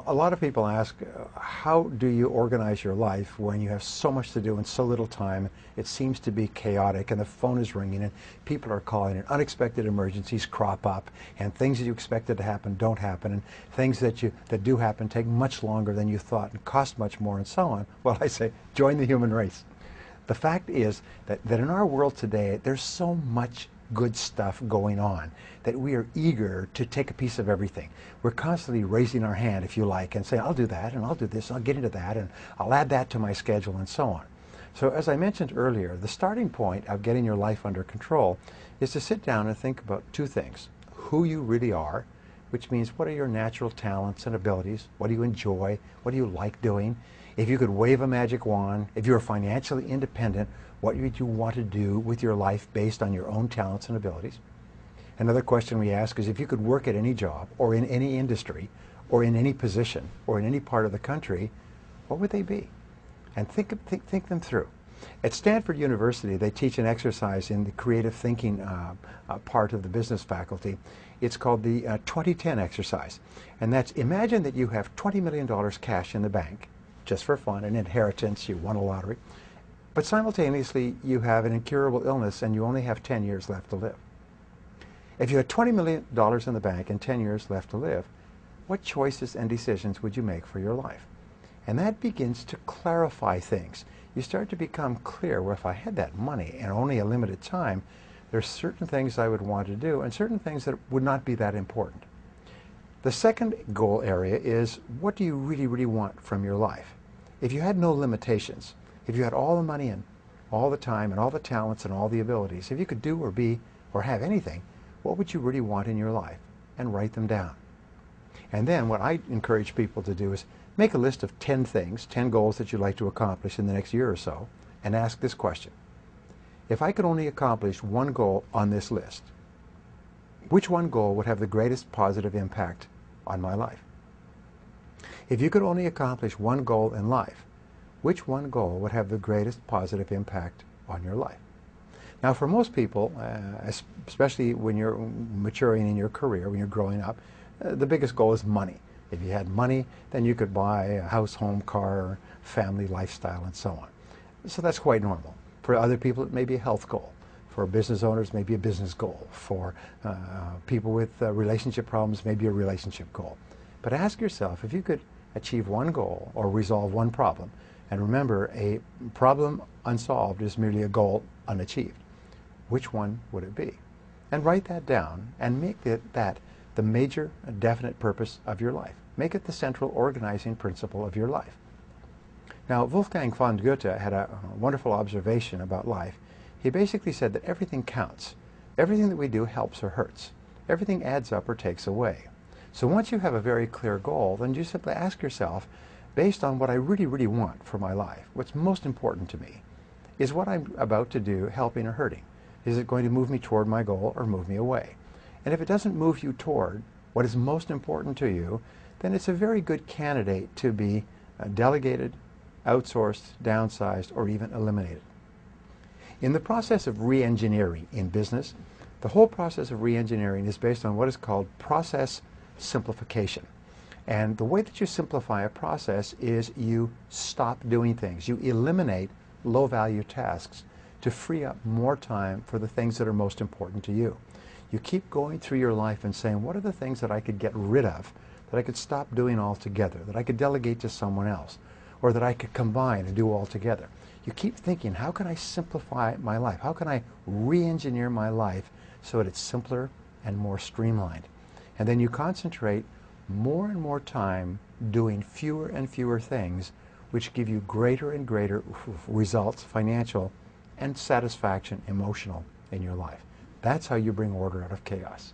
A lot of people ask, how do you organize your life when you have so much to do in so little time? It seems to be chaotic, and the phone is ringing, and people are calling, and unexpected emergencies crop up, and things that you expected to happen don't happen, and things that do happen take much longer than you thought and cost much more, and so on. Well, I say, join the human race. The fact is that in our world today, there's so much good stuff going on that we are eager to take a piece of everything. We're constantly raising our hand, if you like, and say, I'll do that, and I'll do this, and I'll get into that, and I'll add that to my schedule, and so on. So as I mentioned earlier, the starting point of getting your life under control is to sit down and think about two things. Who you really are, which means what are your natural talents and abilities? What do you enjoy? What do you like doing? If you could wave a magic wand, if you were financially independent, what would you want to do with your life based on your own talents and abilities? Another question we ask is, if you could work at any job or in any industry or in any position or in any part of the country, what would they be? And think them through. At Stanford University, they teach an exercise in the creative thinking part of the business faculty. It's called the 2010 exercise. And that's, imagine that you have $20 million cash in the bank, just for fun, an inheritance, you won a lottery. But simultaneously, you have an incurable illness and you only have 10 years left to live. If you had $20 million in the bank and 10 years left to live, what choices and decisions would you make for your life? And that begins to clarify things. You start to become clear, well, if I had that money and only a limited time, there's certain things I would want to do and certain things that would not be that important. The second goal area is, what do you really, really want from your life? If you had no limitations, if you had all the money and all the time and all the talents and all the abilities, if you could do or be or have anything, what would you really want in your life? And write them down. And then what I encourage people to do is make a list of 10 things, 10 goals that you'd like to accomplish in the next year or so, and ask this question. If I could only accomplish one goal on this list, which one goal would have the greatest positive impact on my life? If you could only accomplish one goal in life, which one goal would have the greatest positive impact on your life? Now, for most people, especially when you're maturing in your career, when you're growing up, the biggest goal is money. If you had money, then you could buy a house, home, car, family, lifestyle, and so on. So that's quite normal. For other people, it may be a health goal. For business owners, maybe a business goal. For people with relationship problems, maybe a relationship goal. But ask yourself, if you could achieve one goal or resolve one problem, and remember, a problem unsolved is merely a goal unachieved, which one would it be? And write that down and make that the major definite purpose of your life. Make it the central organizing principle of your life. Now, Wolfgang von Goethe had a wonderful observation about life. He basically said that everything counts. Everything that we do helps or hurts. Everything adds up or takes away. So once you have a very clear goal, then you simply ask yourself, based on what I really, really want for my life, what's most important to me, is what I'm about to do helping or hurting? Is it going to move me toward my goal or move me away? And if it doesn't move you toward what is most important to you, then it's a very good candidate to be delegated, outsourced, downsized, or even eliminated. In the process of re-engineering in business, the whole process of re-engineering is based on what is called process simplification. And the way that you simplify a process is you stop doing things. You eliminate low-value tasks to free up more time for the things that are most important to you. You keep going through your life and saying, what are the things that I could get rid of, that I could stop doing altogether, that I could delegate to someone else, or that I could combine and do all together? You keep thinking, how can I simplify my life? How can I re-engineer my life so that it's simpler and more streamlined? And then you concentrate more and more time doing fewer and fewer things, which give you greater and greater results, financial and satisfaction, emotional, in your life. That's how you bring order out of chaos.